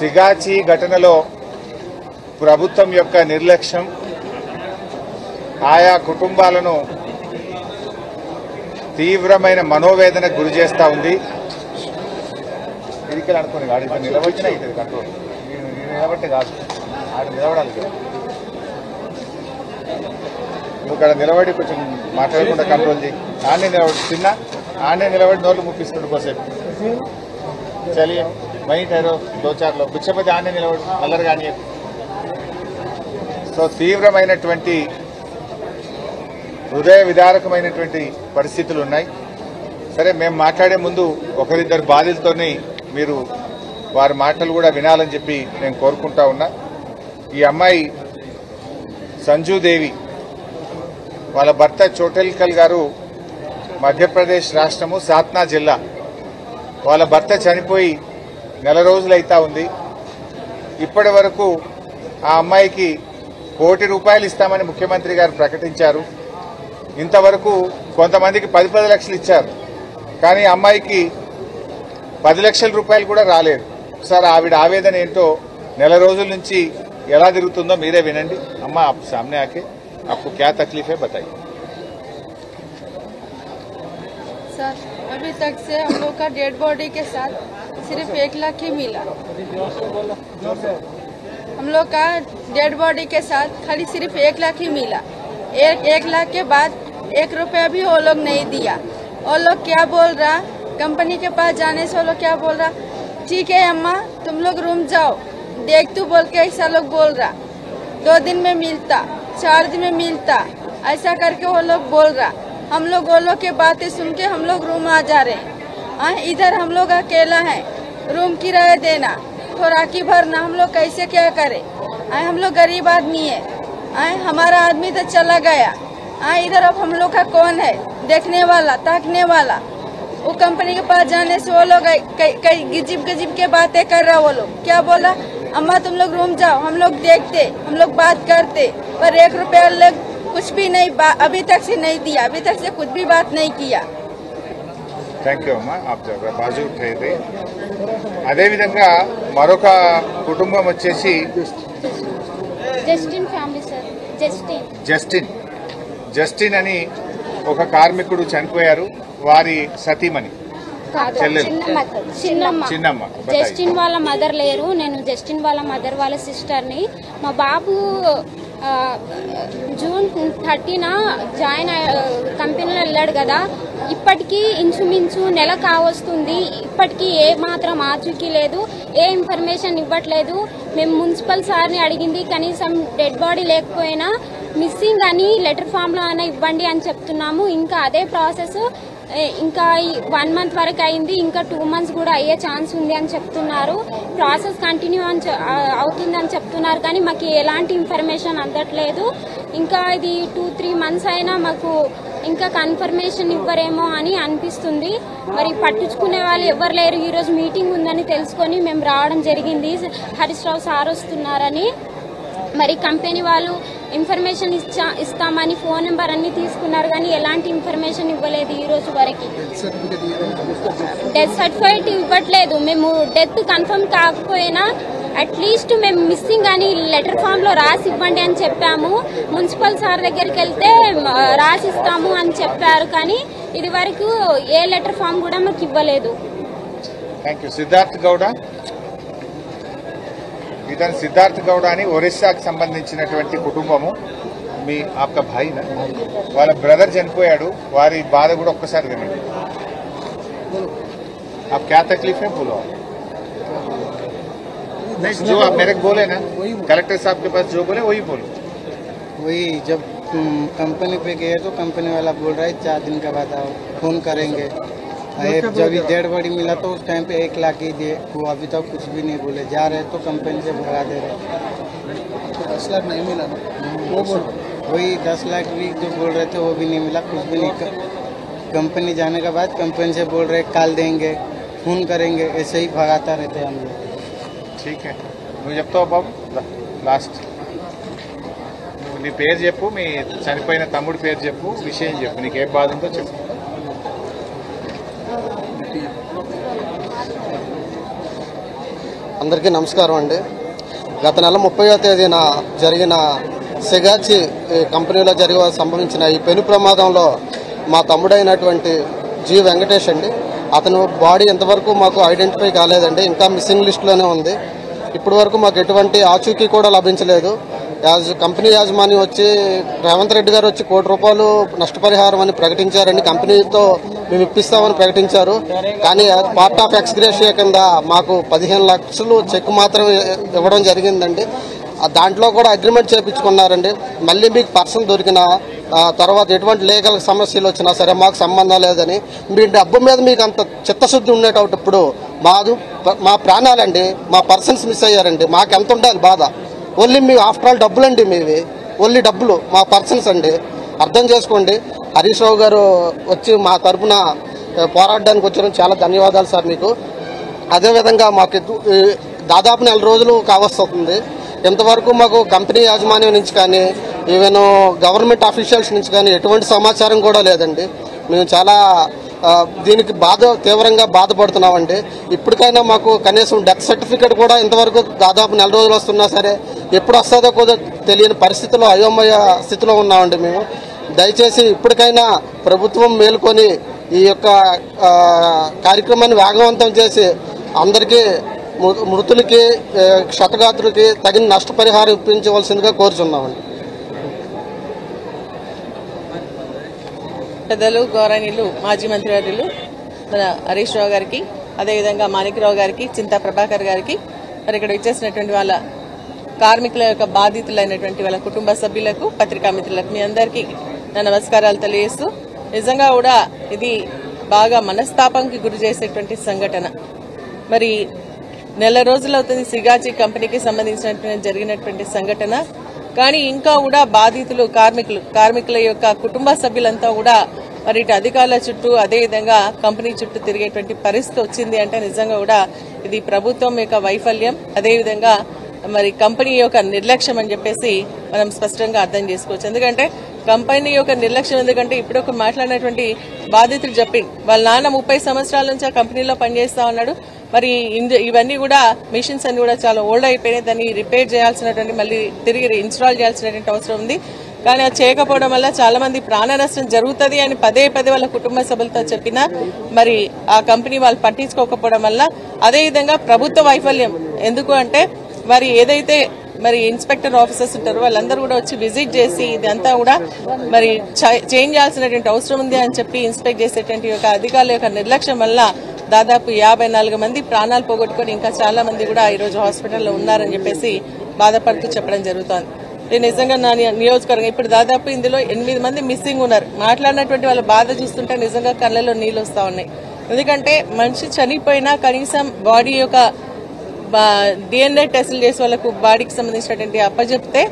సిగాచి ఘటనలో ప్రభుత్వం యొక్క నిర్లక్ష్యం ఆయా కుటుంబాలను తీవ్రమైన మనోవేదనకు గురి చేస్తూ ఉంది. ఇది అనుకోని ఆడ నిలబట్టినా అవుతుంది కంట్రోల్, నిలబట్టే కాదు, ఆడ నిలబడాలి. నువ్వు ఇక్కడ నిలబడి కొంచెం మాట్లాడకుండా కంట్రోల్ చేయి. ఆడనే నిలబడి చిన్న ఆడనే నిలబడి నోళ్ళు ముప్పిస్తున్నాడు కోసేపు. చలియే వही ठहरो 2-4 लोग కూర్చోపోతే ఆడనే నిలబడి అల్లరి కానీ. సో తీవ్రమైనటువంటి హృదయ విదారకమైనటువంటి పరిస్థితులు ఉన్నాయి. సరే, మేము మాట్లాడే ముందు ఒకరిద్దరు బాధితులతోని మీరు వారి మాటలు కూడా వినాలని చెప్పి నేను కోరుకుంటా ఉన్నా. ఈ అమ్మాయి సంజూదేవి, వాళ్ళ భర్త చోటెల్కల్ గారు మధ్యప్రదేశ్ రాష్ట్రము సాత్నా జిల్లా. వాళ్ళ భర్త చనిపోయి నెల రోజులైతా ఉంది. ఇప్పటి వరకు ఆ అమ్మాయికి ₹1 కోటి ఇస్తామని ముఖ్యమంత్రి గారు ప్రకటించారు. ఇంతవరకు కొంతమందికి 10 లక్షలు ఇచ్చారు, కానీ అమ్మాయికి ₹10 లక్షల కూడా రాలేదు. సార్, ఆవిడ ఆవేదన ఏంటో నెల రోజుల నుంచి ఎలా తిరుగుతుందో మీరే వినండి. అమ్మా, आप सामने आके आपको क्या तकलीफ है बताइए. सर, अभी तक से हम लोग का डेड बॉडी के साथ सिर्फ 1 लाख ही मिला. हम लोग का डेड बॉडी के साथ खाली सिर्फ 1 लाख ही मिला. 1 लाख के बाद 1 रुपया भी वो लोग नहीं दिया. वो लोग क्या बोल रहा, कंपनी के पास जाने से वो लोग क्या बोल रहा, ठीक है अम्मा तुम लोग रूम जाओ देख तू बोल के ऐसा लोग बोल रहा. 2 दिन में मिलता, 4 दिन में मिलता, ऐसा करके वो लोग बोल रहा. हम लोग वो लोग की बातें सुन के हम लोग रूम आ जा रहे हैं. इधर हम लोग अकेला है, रूम किराया देना तो राखी भरना, हम लोग कैसे क्या करें. हम लोग गरीब आदमी है, हमारा आदमी तो चला गया. इधर अब हम लोग का कौन है देखने वाला, ताकने वाला. वो कंपनी के पास जाने से वो लोग कई गिजिब गिजिब के बातें कर रहा. वो लोग क्या बोला, अम्मा तुम लोग रूम जाओ, हम लोग देखते, हम लोग बात करते, पर 1 रुपया लोग कुछ भी नहीं अभी तक से नहीं दिया, अभी तक से कुछ भी बात नहीं किया. థ్యాంక్ యూ అమ్మా. आप जरा बाजू उठाए थे. అదే విధంగా మరొక కుటుంబం వచ్చేసి జస్టిన్ ఫ్యామిలీ సార్. జస్టిన్ అని ఒక కార్మికుడు చనిపోయారు. వారి సతీమణి చిన్నమ్మ. జస్టిన్ వాళ్ళ మదర్ లేరు, నేను జస్టిన్ వాళ్ళ మదర్ వాళ్ళ సిస్టర్ని. మా బాబు జూన్ 30న జాయిన్ కంపెనీలో వెళ్ళాడు కదా. ఇప్పటికీ ఇంచుమించు నెల కావస్తుంది, ఇప్పటికీ ఏ మాత్రం ఆచూకీ లేదు, ఏ ఇన్ఫర్మేషన్ ఇవ్వట్లేదు. మేము మున్సిపల్ సార్ని అడిగింది, కనీసం డెడ్ బాడీ లేకపోయినా మిస్సింగ్ అని లెటర్ ఫామ్లో అయినా ఇవ్వండి అని చెప్తున్నాము. ఇంకా అదే ప్రాసెస్ ఇంకా 1 మంత్ వరకు అయింది, ఇంకా 2 మంత్స్ కూడా అయ్యే ఛాన్స్ ఉంది అని చెప్తున్నారు. ప్రాసెస్ కంటిన్యూ అవుతుందని చెప్తున్నారు, కానీ మాకు ఎలాంటి ఇన్ఫర్మేషన్ అందట్లేదు. ఇంకా ఇది 2-3 మంత్స్ అయినా మాకు ఇంకా కన్ఫర్మేషన్ ఇవ్వరేమో అని అనిపిస్తుంది. మరి పట్టించుకునే వాళ్ళు ఎవరు లేరు. ఈరోజు మీటింగ్ ఉందని తెలుసుకొని మేము రావడం జరిగింది, హరీష్ రావు సార్ వస్తున్నారని. మరి కంపెనీ వాళ్ళు ఇన్ఫర్మేషన్ ఇస్తామని ఫోన్ నెంబర్ అన్ని తీసుకున్నారు, కానీ ఎలాంటి ఇన్ఫర్మేషన్ ఇవ్వలేదు ఈ రోజు వరకు. డెత్ సర్టిఫికేట్ ఇవ్వట్లేదు. మేము డెత్ కన్ఫర్మ్ కాకపోయినా అట్లీస్ట్ మేము మిస్సింగ్ అని లెటర్ ఫామ్ లో రాసి ఇవ్వండి అని చెప్పాము. మున్సిపల్ సార్ దగ్గరికి వెళ్తే రాసిస్తాము అని చెప్పారు, కానీ ఇది వరకు ఏ లెటర్ ఫామ్ కూడా మాకు ఇవ్వలేదు. సిద్ధార్థ్ గౌడ, ఇతను సిద్ధార్థ్ గౌడ అని ఒరిస్సాకు సంబంధించినటువంటి కుటుంబము. మీ ఆప్క భాయి వాళ్ళ బ్రదర్ చనిపోయాడు. వారి బాధ కూడా ఒక్కసారి వినండి. आप क्या तकलीफ है बोलो. जो आप मेरे को बोले ना, कलेक्टर साहब के पास जो बोले वही बोलो. वही जब कंपनी पे गए तो कंपनी वाला बोल रहा है 4 दिन के बाद आओ, फोन करेंगे. जब डेड बॉडी मिला तो उस टाइम पे 1 लाख ही दिए, वो अभी तक कुछ भी नहीं बोले. जा रहे तो कंपनी से भगा दे रहे. 10 लाख नहीं मिला ना, वही 10 लाख भी जो बोल रहे थे वो भी नहीं मिला, कुछ भी नहीं. कंपनी जाने के बाद कंपनी से बोल रहे कॉल देंगे, फोन करेंगे, ऐसे ही भगाता रहते हम लोग. ठीक है, నువ్వు చెప్తావు బాబు. లాస్ట్ నీ పేరు చెప్పు, మీ చనిపోయిన తమ్ముడి పేరు చెప్పు, విషయం చెప్పు, నీకు ఏ బాధ ఉందో చెప్పు. అందరికీ నమస్కారం అండి. గత నెల 30వ తేదీన జరిగిన సిగాచి కంపెనీలో సంభవించిన ఈ పెను ప్రమాదంలో మా తమ్ముడైనటువంటి జి వెంకటేష్ అండి, అతను బాడీ ఎంతవరకు మాకు ఐడెంటిఫై కాలేదండి, ఇంకా మిస్సింగ్ లిస్టులోనే ఉంది. ఇప్పటి వరకు మాకు ఎటువంటి ఆచూకీ కూడా లభించలేదు. కంపెనీ యాజమాన్యం వచ్చి రేవంత్ రెడ్డి గారు వచ్చి ₹1 నష్టపరిహారం అని ప్రకటించారండి. కంపెనీతో మేము ఇప్పిస్తామని ప్రకటించారు. కానీ పార్ట్ ఆఫ్ ఎక్స్గ్రేషియా కింద మాకు 15 లక్షలు చెక్ మాత్రమే ఇవ్వడం జరిగిందండి. దాంట్లో కూడా అగ్రిమెంట్ చేయించుకున్నారండి. మళ్ళీ మీకు పర్సన్ దొరికిన తర్వాత ఎటువంటి లీగల్ సమస్యలు వచ్చినా సరే మాకు సంబంధం లేదని, మీ డబ్బు మీద మీకు అంత చిత్తశుద్ధి ఉండేటప్పుడు మా ప్రాణాలండి, మా పర్సన్స్ మిస్ అయ్యారండి. మాకు ఎంత ఉండాలి బాధ? ఓన్లీ మీ ఆఫ్టర్ ఆల్ డబ్బులండి, మీవి ఓన్లీ డబ్బులు, మా పర్సన్స్ అండి. అర్థం చేసుకోండి. హరీష్ రావు గారు వచ్చి మా తరఫున పోరాడడానికి వచ్చారు, చాలా ధన్యవాదాలు సార్ మీకు. అదేవిధంగా మాకు దాదాపు 4 రోజులు కావస్తుంది. ఇంతవరకు మాకు కంపెనీ యాజమాన్యం నుంచి కానీ ఈవెన్ గవర్నమెంట్ అఫీషియల్స్ నుంచి కానీ ఎటువంటి సమాచారం కూడా లేదండి. మేము చాలా దీనికి తీవ్రంగా బాధపడుతున్నామండి. ఇప్పటికైనా మాకు కనీసం డెత్ సర్టిఫికేట్ కూడా ఇంతవరకు దాదాపు 4 రోజులు వస్తున్నా సరే ఎప్పుడు వస్తుందో కూడా తెలియని పరిస్థితిలో, అయోమయ స్థితిలో ఉన్నామండి మేము. దయచేసి ఇప్పటికైనా ప్రభుత్వం మేలుకొని ఈ యొక్క కార్యక్రమాన్ని వేగవంతం చేసి అందరికీ మృతులకి క్షతగాత్రులకి తగిన నష్టపరిహారం ఇప్పించవలసిందిగా కోరుచున్నామండి. పెద్దలు గౌరవనీయులు మాజీ మంత్రివర్యులు మన హరీష్ రావు గారికి, అదేవిధంగా మాణిక్రావు గారికి, చింతా ప్రభాకర్ గారికి, మరి ఇక్కడ ఇచ్చేసినటువంటి వాళ్ళ కార్మికుల యొక్క బాధితులైనటువంటి వాళ్ళ కుటుంబ సభ్యులకు, పత్రికా మిత్రులకు మీ అందరికీ నా నమస్కారాలు తెలియజేస్తూ, నిజంగా కూడా ఇది బాగా మనస్తాపానికి గురి చేసేటువంటి సంఘటన. మరి నెల రోజులవుతుంది సిగాచి కంపెనీకి సంబంధించినటువంటి జరిగినటువంటి సంఘటన. కానీ ఇంకా కూడా బాధితులు కార్మికుల యొక్క కుటుంబ సభ్యులంతా కూడా మరి ఇటు అధికారుల చుట్టూ, అదేవిధంగా కంపెనీ చుట్టూ తిరిగేటువంటి పరిస్థితి వచ్చింది అంటే నిజంగా కూడా ఇది ప్రభుత్వం యొక్క వైఫల్యం, అదేవిధంగా మరి కంపెనీ యొక్క నిర్లక్ష్యం అని చెప్పేసి మనం స్పష్టంగా అర్థం చేసుకోవచ్చు. ఎందుకంటే కంపెనీ యొక్క నిర్లక్ష్యం ఎందుకంటే ఇప్పుడు ఒక మాట్లాడినటువంటి బాధితులు చెప్పి వాళ్ళ నాన్న 30 సంవత్సరాల నుంచి ఆ కంపెనీలో పనిచేస్తా ఉన్నాడు. మరి ఇవన్నీ కూడా మిషన్స్ అన్ని కూడా చాలా ఓల్డ్ అయిపోయినాయి. దాన్ని రిపేర్ చేయాల్సినటువంటి, మళ్ళీ తిరిగి ఇన్స్టాల్ చేయాల్సినటువంటి అవసరం ఉంది. కానీ అది చేయకపోవడం వల్ల చాలా మంది ప్రాణ నష్టం జరుగుతుంది అని పదే వాళ్ళ కుటుంబ సభ్యులతో చెప్పినా మరి ఆ కంపెనీ వాళ్ళు పట్టించుకోకపోవడం వల్ల, అదేవిధంగా ప్రభుత్వ వైఫల్యం. ఎందుకు అంటే మరి ఏదైతే మరి ఇన్స్పెక్టర్ ఆఫీసర్స్ ఉంటారో వాళ్ళందరూ కూడా వచ్చి విజిట్ చేసి ఇదంతా కూడా మరి చేంజ్ చేయాల్సినటువంటి అవసరం ఉంది అని చెప్పి ఇన్స్పెక్ట్ చేసేటువంటి యొక్క అధికారుల యొక్క నిర్లక్ష్యం వల్ల దాదాపు 54 మంది ప్రాణాలు పోగొట్టుకొని ఇంకా చాలా మంది కూడా ఈరోజు హాస్పిటల్లో ఉన్నారని చెప్పేసి బాధపడుతూ చెప్పడం జరుగుతోంది. నేను నిజంగా నా నియోజకవర్గం ఇప్పుడు దాదాపు ఇందులో 8 మంది మిస్సింగ్ ఉన్నారు. మాట్లాడినటువంటి వాళ్ళ బాధ చూస్తుంటే నిజంగా కళ్ళలో నీళ్ళు వస్తా ఉన్నాయి. ఎందుకంటే మనిషి చనిపోయినా కనీసం బాడీ యొక్క DNA టెస్టులు చేసి వాళ్ళకు బాడీకి సంబంధించినటువంటి అప్పచెప్తే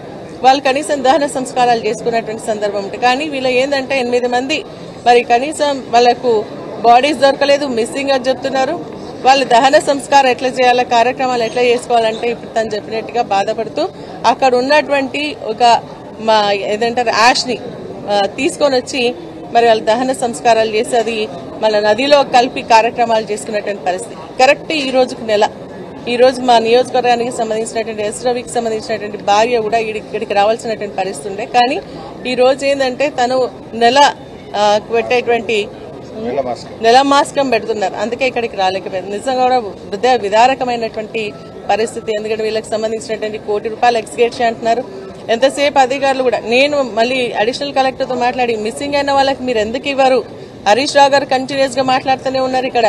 వాళ్ళు కనీసం దహన సంస్కారాలు చేసుకున్నటువంటి సందర్భం ఉంటుంది. కానీ వీళ్ళు ఏంటంటే 8 మంది మరి కనీసం వాళ్ళకు బాడీస్ దొరకలేదు, మిస్సింగ్ అని చెప్తున్నారు. వాళ్ళు దహన సంస్కారం ఎట్లా చేయాలా, కార్యక్రమాలు ఎట్లా చేసుకోవాలంటే ఇప్పుడు తను చెప్పినట్టుగా బాధపడుతూ అక్కడ ఉన్నటువంటి ఒక ఏదంటారు యాష్ ని తీసుకొని వచ్చి మరి వాళ్ళ దహన సంస్కారాలు చేసి అది మళ్ళీ నదిలో కలిపి కార్యక్రమాలు చేసుకున్నటువంటి పరిస్థితి. కరెక్ట్ ఈ రోజు మా నియోజకవర్గానికి సంబంధించినటువంటి ఎస్రవికి సంబంధించినటువంటి భార్య కూడా ఇక్కడికి రావాల్సినటువంటి పరిస్థితి ఉండే. కానీ ఈ రోజు ఏంటంటే తను పెట్టేటువంటి నెల మాస్కం పెడుతున్నారు, అందుకే ఇక్కడికి రాలేకపోయింది. నిజంగా కూడా హృదయ విదారకమైనటువంటి పరిస్థితి. ఎందుకంటే వీళ్ళకి సంబంధించినటువంటి ₹1 ఎక్స్గ్రేషియా అంటున్నారు. ఎంతసేపు అధికారులు కూడా, నేను మళ్ళీ అడిషనల్ కలెక్టర్తో మాట్లాడి మిస్సింగ్ అయిన వాళ్ళకి మీరు ఎందుకు ఇవ్వరు, హరీష్ రావు గారు కంటిన్యూస్ గా మాట్లాడుతూనే ఉన్నారు ఇక్కడ,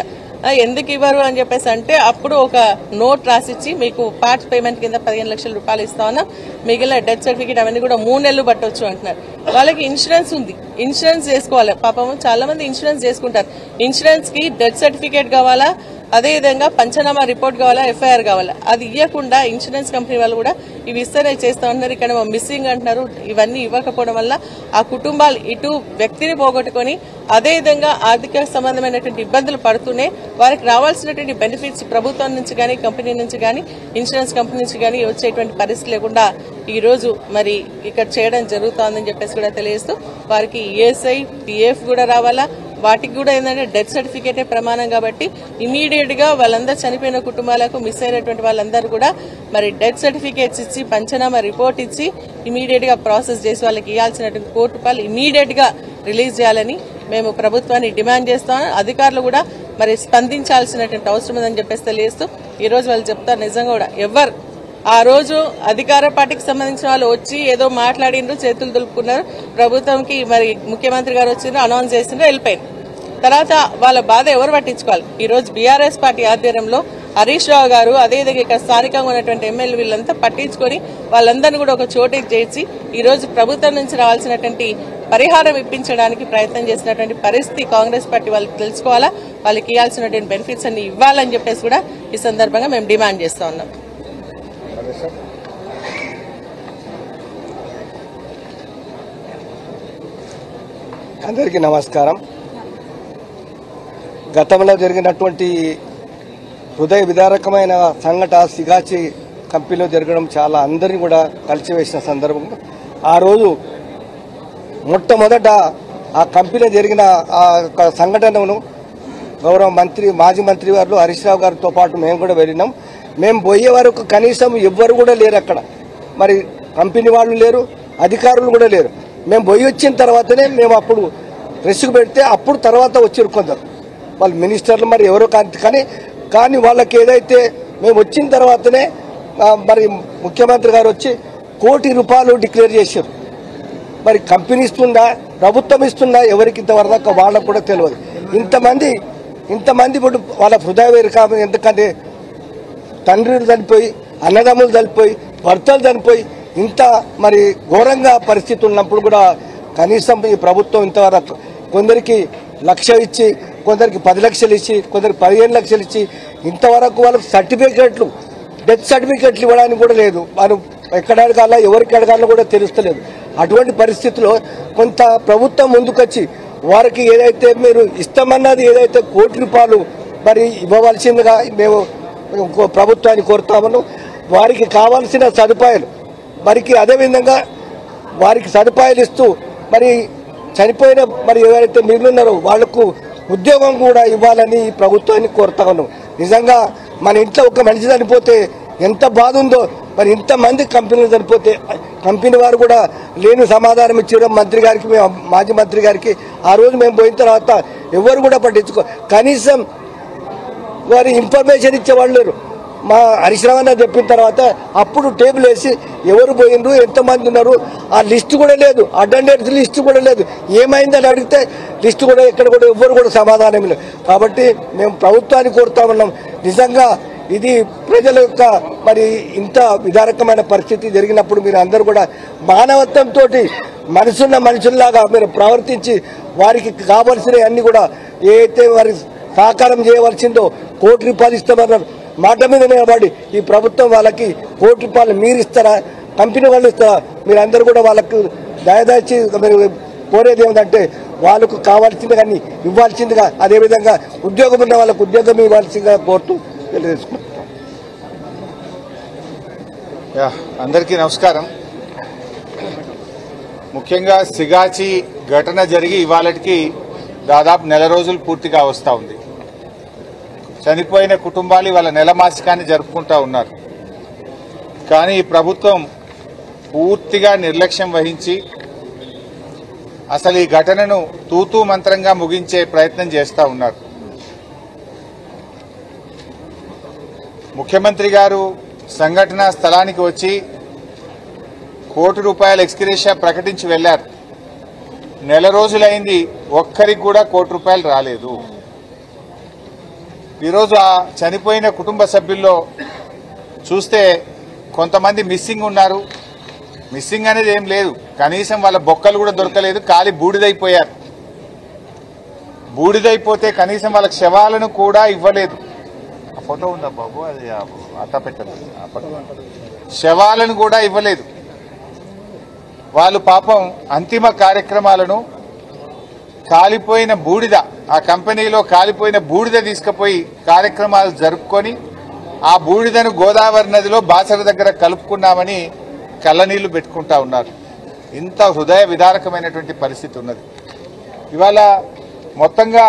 ఎందుకు ఇవ్వరు అని చెప్పేసి అంటే అప్పుడు ఒక నోట్ రాసిచ్చి మీకు పార్ట్ పేమెంట్ కింద ₹15 లక్షలు ఇస్తామన్నా, మిగిలిన డెత్ సర్టిఫికేట్ అవన్నీ కూడా 3 నెలలు పట్టవచ్చు అంటున్నారు. వాళ్ళకి ఇన్సూరెన్స్ ఉంది, ఇన్సూరెన్స్ చేసుకోవాలి. పాపం చాలా మంది ఇన్సూరెన్స్ చేసుకుంటారు. ఇన్సూరెన్స్ కి డెత్ సర్టిఫికేట్ కావాలా, అదేవిధంగా పంచనామా రిపోర్ట్ కావాలా, FIR కావాలా. అది ఇవ్వకుండా ఇన్సూరెన్స్ కంపెనీ వాళ్ళు కూడా ఇవి ఇస్తేనే చేస్తా ఉంటున్నారు. ఇక్కడ మిస్సింగ్ అంటున్నారు. ఇవన్నీ ఇవ్వకపోవడం వల్ల ఆ కుటుంబాలు ఇటు వ్యక్తిని పోగొట్టుకుని అదేవిధంగా ఆర్థిక సంబంధమైనటువంటి ఇబ్బందులు పడుతూనే వారికి రావాల్సినటువంటి బెనిఫిట్స్ ప్రభుత్వం నుంచి కానీ, కంపెనీ నుంచి కానీ, ఇన్సూరెన్స్ కంపెనీ నుంచి కానీ వచ్చేటువంటి పరిస్థితి లేకుండా ఈ రోజు మరి ఇక్కడ చేయడం జరుగుతోందని చెప్పేసి కూడా తెలియజేస్తూ వారికి ESI, PF కూడా రావాలా, వాటికి కూడా ఏంటంటే డెత్ సర్టిఫికేటే ప్రమాణం కాబట్టి ఇమీడియట్ గా వాళ్ళందరూ చనిపోయిన కుటుంబాలకు మిస్ అయినటువంటి వాళ్ళందరూ కూడా మరి డెత్ సర్టిఫికేట్స్ ఇచ్చి పంచనామా రిపోర్ట్ ఇచ్చి ఇమీడియట్ గా ప్రాసెస్ చేసి వాళ్ళకి ఇవ్వాల్సినటువంటి కోర్టు రూపాయలు ఇమీడియట్ గా రిలీజ్ చేయాలని మేము ప్రభుత్వాన్ని డిమాండ్ చేస్తాం. అధికారులు కూడా మరి స్పందించాల్సినటువంటి అవసరం ఉందని చెప్పేసి తెలియజేస్తూ ఈ రోజు వాళ్ళు చెప్తారు నిజంగా కూడా ఎవరు ఆ రోజు అధికార పార్టీకి సంబంధించిన వాళ్ళు వచ్చి ఏదో మాట్లాడిండ్రు, చేతులు దులుపుకున్నారు, ప్రభుత్వంకి మరి ముఖ్యమంత్రి గారు వచ్చిండ్రు, అనౌన్స్ చేసిండ్రు, వెళ్ళిపోయింది. తర్వాత వాళ్ళ బాధ ఎవరు పట్టించుకోవాలి? ఈ రోజు బీఆర్ఎస్ పార్టీ ఆధ్వర్యంలో హరీష్ రావు గారు అదేవిధంగా ఇక్కడ స్థానికంగా ఉన్నటువంటి ఎమ్మెల్యే వీళ్ళంతా పట్టించుకొని వాళ్ళందరినీ కూడా ఒక చోటికి చేర్చి ఈ రోజు ప్రభుత్వం నుంచి రావాల్సినటువంటి పరిహారం ఇప్పించడానికి ప్రయత్నం చేసినటువంటి పరిస్థితి కాంగ్రెస్ పార్టీ వాళ్ళకి తెలుసుకోవాలా, వాళ్ళకి ఇవ్వాల్సినటువంటి బెనిఫిట్స్ అన్ని ఇవ్వాలని చెప్పేసి కూడా ఈ సందర్భంగా మేము డిమాండ్ చేస్తా ఉన్నాం. అందరికీ నమస్కారం. గతంలో జరిగినటువంటి హృదయ విదారకమైన సంఘటన సిగాచి కంపెనీలో జరగడం చాలా అందరినీ కూడా కలిసివేసిన సందర్భం. ఆ రోజు మొట్టమొదట ఆ కంపెనీలో జరిగిన ఆ సంఘటనను గౌరవ మంత్రి మాజీ మంత్రి వారు హరీష్ రావు గారితో పాటు మేము కూడా వెళ్ళినాం. మేము పోయే వరకు కనీసం ఎవ్వరు కూడా లేరు అక్కడ. మరి కంపెనీ వాళ్ళు లేరు, అధికారులు కూడా లేరు. మేము పోయి వచ్చిన తర్వాతనే మేము అప్పుడు ప్రెస్కు పెడితే అప్పుడు తర్వాత వచ్చారు కొందరు వాళ్ళు మినిస్టర్లు మరి ఎవరో కానీ వాళ్ళకి ఏదైతే మేము వచ్చిన తర్వాతనే మరి ముఖ్యమంత్రి గారు వచ్చి ₹1 కోటి డిక్లేర్ చేశారు. మరి కంపెనీ ఇస్తుందా ప్రభుత్వం ఇస్తుందా ఎవరికి ఇంతవరకు వాళ్ళకు కూడా తెలియదు. ఇంతమంది ఇప్పుడు వాళ్ళ హృదయ వేరుకాము. ఎందుకంటే తండ్రులు చనిపోయి, అన్నదమ్ములు చనిపోయి, భర్తలు చనిపోయి ఇంత మరి ఘోరంగా పరిస్థితి ఉన్నప్పుడు కూడా కనీసం ఈ ప్రభుత్వం ఇంతవరకు కొందరికి 1,00,000 ఇచ్చి, కొందరికి 10 లక్షలు ఇచ్చి, కొందరికి 15 లక్షలు ఇచ్చి ఇంతవరకు వాళ్ళకి సర్టిఫికేట్లు, డెత్ సర్టిఫికేట్లు ఇవ్వడానికి కూడా లేదు. వాళ్ళు ఎక్కడ అడగాలా, ఎవరికి అడగాలో కూడా తెలుస్తలేదు. అటువంటి పరిస్థితిలో కొంత ప్రభుత్వం ముందుకొచ్చి వారికి ఏదైతే మీరు ఇస్తామన్నది ఏదైతే ₹1 కోటి మరి ఇవ్వవలసిందిగా మేము ప్రభుత్వాన్ని కోరుతామను. వారికి కావాల్సిన సదుపాయాలు వారికి అదేవిధంగా వారికి సదుపాయాలు ఇస్తూ మరి చనిపోయిన మరి ఎవరైతే మిగిలిన్నారో వాళ్లకు ఉద్యోగం కూడా ఇవ్వాలని ఈ ప్రభుత్వాన్ని కోరుతా ఉన్నాం. నిజంగా మన ఇంట్లో ఒక మనిషి చనిపోతే ఎంత బాధ ఉందో మరి ఇంతమంది కంపెనీలు చనిపోతే కంపెనీ వారు కూడా లేని సమాధానం ఇచ్చడం మంత్రి గారికి, మాజీ మంత్రి గారికి ఆ రోజు మేము పోయిన తర్వాత ఎవరు కూడా పట్టించుకో కనీసం వారి ఇన్ఫర్మేషన్ ఇచ్చేవాళ్ళు లేరు. మా హరీష్ రావు అన్న చెప్పిన తర్వాత అప్పుడు టేబుల్ వేసి ఎవరు పోయినరు, ఎంతమంది ఉన్నారు ఆ లిస్టు కూడా లేదు, అటెండెన్స్ లిస్టు కూడా లేదు. ఏమైందని అడిగితే లిస్టు కూడా ఎక్కడ కూడా ఎవ్వరు కూడా సమాధానం లేదు. కాబట్టి మేము ప్రభుత్వాన్ని కోరుతా ఉన్నాం. నిజంగా ఇది ప్రజల యొక్క మరి ఇంత విధారకమైన పరిస్థితి జరిగినప్పుడు మీరు అందరూ కూడా మానవత్వంతో మనసున్న మనుషుల్లాగా మీరు ప్రవర్తించి వారికి కావలసినవి అన్ని కూడా ఏదైతే వారి సహకారం చేయవలసిందో ₹1 కోటి ఇస్తామన్నారు మాట మీద నిలబడి ఈ ప్రభుత్వం వాళ్ళకి ₹1 కోటి మీరు ఇస్తారా, కంపెనీ వాళ్ళు ఇస్తారా? మీరందరూ కూడా వాళ్ళకు దయదాచి మీరు కోరేది ఏమిటంటే వాళ్ళకు కావాల్సింది కానీ ఇవ్వాల్సిందిగా, అదేవిధంగా ఉద్యోగం ఉన్న వాళ్ళకు ఉద్యోగం ఇవ్వాల్సిందిగా కోరుతూ తెలియజేసుకుంటాం. అందరికీ నమస్కారం. ముఖ్యంగా సిగాచి ఘటన జరిగి ఇవాళకి దాదాపు 1 రోజులు పూర్తిగా వస్తూ ఉంది. చనిపోయిన కుటుంబాలు వాళ్ళ నెలమాసికాన్ని జరుపుకుంటా ఉన్నారు. కానీ ఈ ప్రభుత్వం పూర్తిగా నిర్లక్ష్యం వహించి అసలు ఈ ఘటనను తూతూ మంత్రంగా ముగించే ప్రయత్నం చేస్తూ ఉన్నారు. ముఖ్యమంత్రి గారు సంఘటన స్థలానికి వచ్చి ₹1 కోటి ఎక్స్గ్రేషియా ప్రకటించి వెళ్లారు. 1 రోజులైంది, ఒక్కరికి కూడా ₹1 కోటి రాలేదు. ఈరోజు ఆ చనిపోయిన కుటుంబ సభ్యుల్లో చూస్తే కొంతమంది మిస్సింగ్ ఉన్నారు. మిస్సింగ్ అనేది ఏం లేదు, కనీసం వాళ్ళ బొక్కలు కూడా దొరకలేదు, కాలి బూడిదైపోయారు. బూడిదైపోతే కనీసం వాళ్ళకి శవాలను కూడా ఇవ్వలేదు. ఆ ఫోటో ఉందా బాబు, అది అట్టా పెట్టదు. శవాలను కూడా ఇవ్వలేదు. వాళ్ళు పాపం అంతిమ కార్యక్రమాలను కాలిపోయిన బూడిద, ఆ కంపెనీలో కాలిపోయిన బూడిద తీసుకుపోయి కార్యక్రమాలు జరుపుకొని ఆ బూడిదను గోదావరి నదిలో బాసర దగ్గర కలుపుకున్నామని కళ్ళనీళ్లు పెట్టుకుంటా ఉన్నారు. ఇంత హృదయ విదారకమైనటువంటి పరిస్థితి ఉన్నది. ఇవాళ మొత్తంగా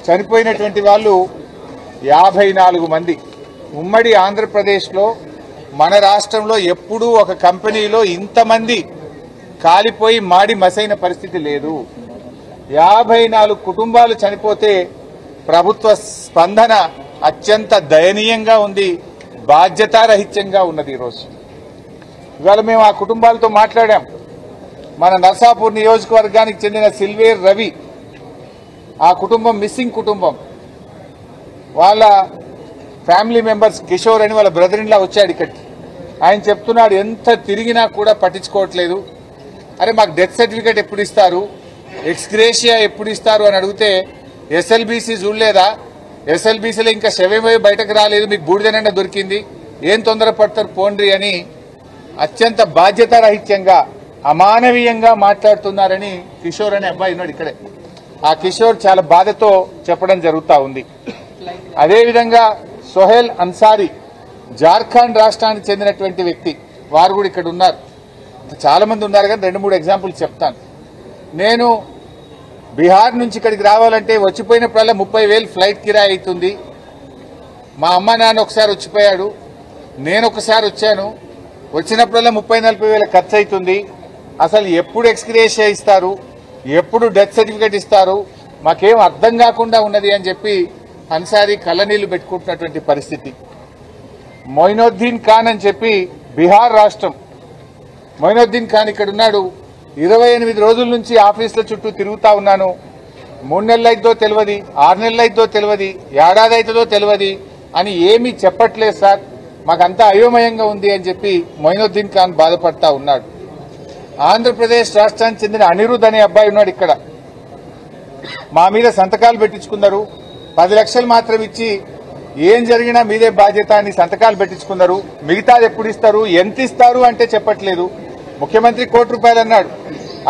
చనిపోయినటువంటి వాళ్ళు 54 మంది. ఉమ్మడి ఆంధ్రప్రదేశ్లో మన రాష్ట్రంలో ఎప్పుడూ ఒక కంపెనీలో ఇంతమంది కాలిపోయి మాడి మసైన పరిస్థితి లేదు. 54 కుటుంబాలు చనిపోతే ప్రభుత్వ స్పందన అత్యంత దయనీయంగా ఉంది, బాధ్యతారహిత్యంగా ఉన్నది. ఈరోజు ఇవాళ మేము ఆ కుటుంబాలతో మాట్లాడాం. మన నర్సాపూర్ నియోజకవర్గానికి చెందిన సిల్వేర్ రవి, ఆ కుటుంబం మిస్సింగ్ కుటుంబం. వాళ్ళ ఫ్యామిలీ మెంబర్స్ కిషోర్ అని వాళ్ళ బ్రదర్ ఇన్ లా వచ్చాడు ఇక్కడికి. ఆయన చెప్తున్నాడు ఎంత తిరిగినా కూడా పట్టించుకోవట్లేదు. అరే మాకు డెత్ సర్టిఫికేట్ ఎప్పుడు ఇస్తారు, ఎక్స్గ్రేషియా ఎప్పుడు ఇస్తారు అని అడిగితే ఎస్ఎల్బీసీ చూడలేదా, ఎస్ఎల్బీసీలో ఇంకా శవమే బయటకు రాలేదు, మీకు బూడిదనండ దొరికింది, ఏం తొందరపడతారు పోండ్రి అని అత్యంత బాధ్యతారహిత్యంగా అమానవీయంగా మాట్లాడుతున్నారని కిషోర్ అనే అబ్బాయి ఉన్నాడు ఇక్కడే. ఆ కిషోర్ చాలా బాధతో చెప్పడం జరుగుతూ ఉంది. అదేవిధంగా సోహెల్ అన్సారీ జార్ఖండ్ రాష్ట్రానికి చెందినటువంటి వ్యక్తి, వారు కూడా ఇక్కడ ఉన్నారు. చాలా మంది ఉన్నారు కానీ 2-3 ఎగ్జాంపుల్స్ చెప్తాను. నేను బీహార్ నుంచి ఇక్కడికి రావాలంటే వచ్చిపోయినప్పుడల్లా 30,000 ఫ్లైట్ కిరాయి అవుతుంది. మా అమ్మ నాన్న ఒకసారి వచ్చిపోయాడు, నేను ఒకసారి వచ్చాను, వచ్చినప్పుడల్లా 30-40 వేల ఖర్చు అవుతుంది. అసలు ఎప్పుడు ఎక్స్గ్రేషియా ఇస్తారు, ఎప్పుడు డెత్ సర్టిఫికేట్ ఇస్తారు, మాకేం అర్థం కాకుండా ఉన్నది అని చెప్పి అన్సారీ కళ్ళనీళ్లు పెట్టుకుంటున్నటువంటి పరిస్థితి. మొయినుద్దీన్ ఖాన్ అని చెప్పి బీహార్ రాష్ట్రం, మొయినుద్దీన్ ఖాన్ ఇక్కడ ఉన్నాడు. 28 రోజుల నుంచి ఆఫీసుల చుట్టూ తిరుగుతా ఉన్నాను, 3 నెలలు అయిద్దో తెలియదు, 6 నెలలు అయిద్దో తెలియదు, ఏడాది అవుతుందో తెలియదు అని ఏమీ చెప్పట్లేదు సార్, మాకంతా అయోమయంగా ఉంది అని చెప్పి మొయినుద్దీన్ ఖాన్ బాధపడతా ఉన్నాడు. ఆంధ్రప్రదేశ్ రాష్ట్రానికి చెందిన అనిరుద్ అనే అబ్బాయి ఉన్నాడు ఇక్కడ. మా మీద సంతకాలు పెట్టించుకున్నారు, 10 లక్షలు మాత్రం ఇచ్చి ఏం జరిగినా మీదే బాధ్యత అని సంతకాలు పెట్టించుకున్నారు. మిగతాది ఎప్పుడు ఇస్తారు, ఎంత ఇస్తారు అంటే చెప్పట్లేదు. ముఖ్యమంత్రి ₹1 కోటి అన్నాడు,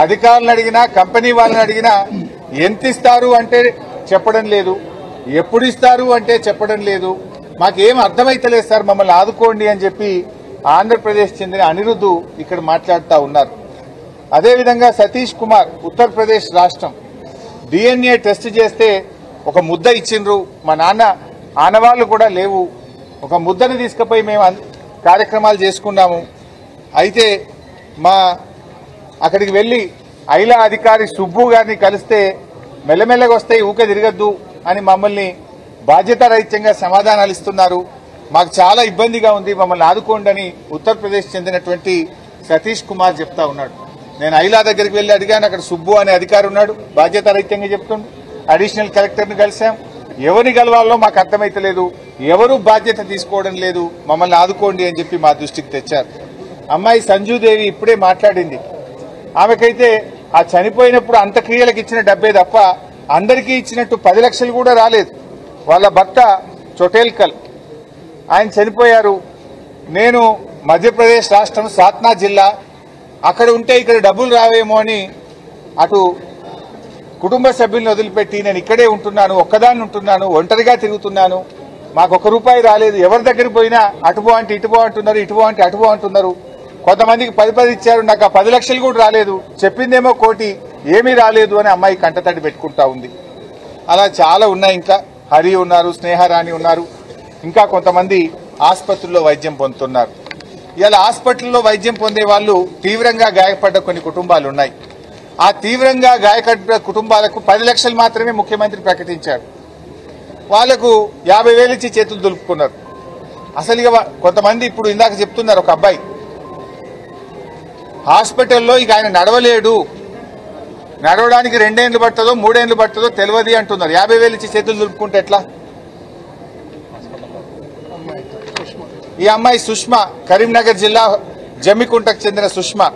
అధికారులను అడిగినా కంపెనీ వాళ్ళని అడిగినా ఎంత ఇస్తారు అంటే చెప్పడం లేదు, ఎప్పుడు ఇస్తారు అంటే చెప్పడం లేదు. మాకేం అర్థమైతలేదు సార్, మమ్మల్ని ఆదుకోండి అని చెప్పి ఆంధ్రప్రదేశ్ చెందిన అనిరుద్ధు ఇక్కడ మాట్లాడుతూ ఉన్నారు. అదేవిధంగా సతీష్ కుమార్ ఉత్తరప్రదేశ్ రాష్ట్రం, DNA టెస్ట్ చేస్తే ఒక ముద్ద ఇచ్చిండ్రు, మా నాన్న ఆనవాళ్లు కూడా లేవు, ఒక ముద్దను తీసుకుపోయి మేము కార్యక్రమాలు చేసుకున్నాము. అయితే అక్కడికి వెళ్లి ఐలా అధికారి సుబ్బు గారిని కలిస్తే మెల్లమెల్లగా వస్తాయి ఊకే తిరగద్దు అని మమ్మల్ని బాధ్యతారహిత్యంగా సమాధానాలు ఇస్తున్నారు, మాకు చాలా ఇబ్బందిగా ఉంది, మమ్మల్ని ఆదుకోండి అని ఉత్తరప్రదేశ్ చెందినటువంటి సతీష్ కుమార్ చెప్తా ఉన్నాడు. నేను ఐలా దగ్గరికి వెళ్లి అడిగాను, అక్కడ సుబ్బు అనే అధికారి ఉన్నాడు, బాధ్యతారహిత్యంగా చెప్తుండు. అడిషనల్ కలెక్టర్ని కలిసాం, ఎవరిని కలవాలో మాకు అర్థమైతలేదు, ఎవరూ బాధ్యత తీసుకోవడం లేదు, మమ్మల్ని ఆదుకోండి అని చెప్పి మా దృష్టికి తెచ్చారు. అమ్మాయి సంజుదేవి ఇప్పుడే మాట్లాడింది, ఆమెకైతే ఆ చనిపోయినప్పుడు అంత్యక్రియలకు ఇచ్చిన డబ్బే తప్ప అందరికీ ఇచ్చినట్టు 10 లక్షలు కూడా రాలేదు. వాళ్ళ భర్త చోటేల్కల్, ఆయన చనిపోయారు. నేను మధ్యప్రదేశ్ రాష్ట్రం సాత్నా జిల్లా, అక్కడ ఉంటే ఇక్కడ డబ్బులు రావేమో అని అటు కుటుంబ సభ్యులను వదిలిపెట్టి నేను ఇక్కడే ఉంటున్నాను, ఒక్కదాన్ని ఉంటున్నాను, ఒంటరిగా తిరుగుతున్నాను, మాకు ₹1 రాలేదు. ఎవరి దగ్గరికి పోయినా అటుబో అంటే ఇటుబో అంటున్నారు, ఇటుబో అంటే అటుబో అంటున్నారు. కొంతమందికి 10 ఇచ్చారు, నాకు ఆ 10 లక్షలు కూడా రాలేదు, చెప్పిందేమో ₹1 కోటి, ఏమీ రాలేదు అని అమ్మాయి కంటతడి పెట్టుకుంటా ఉంది. అలా చాలా ఉన్నాయి. ఇంకా హరి ఉన్నారు, స్నేహరాణి ఉన్నారు, ఇంకా కొంతమంది ఆసుపత్రుల్లో వైద్యం పొందుతున్నారు. ఇలా హాస్పిటల్లో వైద్యం పొందే వాళ్ళు తీవ్రంగా గాయపడ్డ కొన్ని కుటుంబాలు ఉన్నాయి. ఆ తీవ్రంగా గాయపడ్డ కుటుంబాలకు 10 లక్షలు మాత్రమే ముఖ్యమంత్రి ప్రకటించారు. వాళ్లకు 50,000 ఇచ్చి చేతులు దులుపుకున్నారు. అసలు ఇక కొంతమంది ఇప్పుడు ఇందాక చెప్తున్నారు, ఒక అబ్బాయి హాస్పిటల్లో ఇక ఆయన నడవలేడు, నడవడానికి 2 ఏళ్లు పడుతుందో 3 ఏళ్లు పడుతుందో తెలియదు అంటున్నారు. 50,000 ఇచ్చి చేతులు దులుపుకుంటే ఎట్లా? ఈ అమ్మాయి సుష్మా, కరీంనగర్ జిల్లా జమ్మికుంటకు చెందిన సుష్మా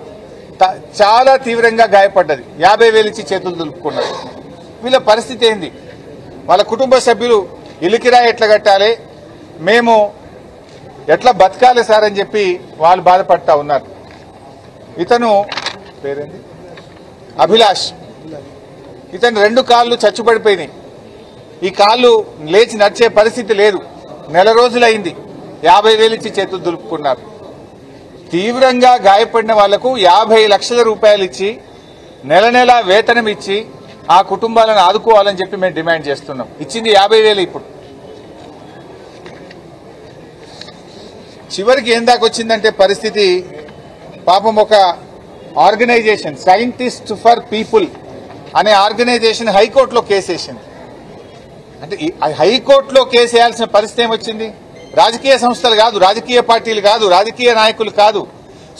చాలా తీవ్రంగా గాయపడ్డది, 50,000 ఇచ్చి చేతులు దులుపుకున్నారు. వీళ్ళ పరిస్థితి ఏంది? వాళ్ళ కుటుంబ సభ్యులు ఇల్లు కిరాయి ఎట్లా కట్టాలి, మేము ఎట్లా బతకాలి సార్ అని చెప్పి వాళ్ళు బాధపడతా ఉన్నారు. ఇతను పేరేంది, అభిలాష్, ఇతను 2 కాళ్ళు చచ్చుపడిపోయినాయి, ఈ కాళ్ళు లేచి నడిచే పరిస్థితి లేదు, నెల రోజులైంది, 50,000 ఇచ్చి చేతులు దులుపుకున్నారు. తీవ్రంగా గాయపడిన వాళ్లకు 50 లక్షల రూపాయలు ఇచ్చి నెల నెల వేతనం ఇచ్చి ఆ కుటుంబాలను ఆదుకోవాలని చెప్పి మేము డిమాండ్ చేస్తున్నాం. ఇచ్చింది 50,000 ఇప్పుడు. చివరికి ఏం దాకా వచ్చిందంటే పరిస్థితి, పాపం ఒక ఆర్గనైజేషన్ సైంటిస్ట్ ఫర్ పీపుల్ అనే ఆర్గనైజేషన్ హైకోర్టులో కేసేసింది. అంటే హైకోర్టులో కేసు వేయాల్సిన పరిస్థితి ఏమొచ్చింది? రాజకీయ సంస్థలు కాదు, రాజకీయ పార్టీలు కాదు, రాజకీయ నాయకులు కాదు,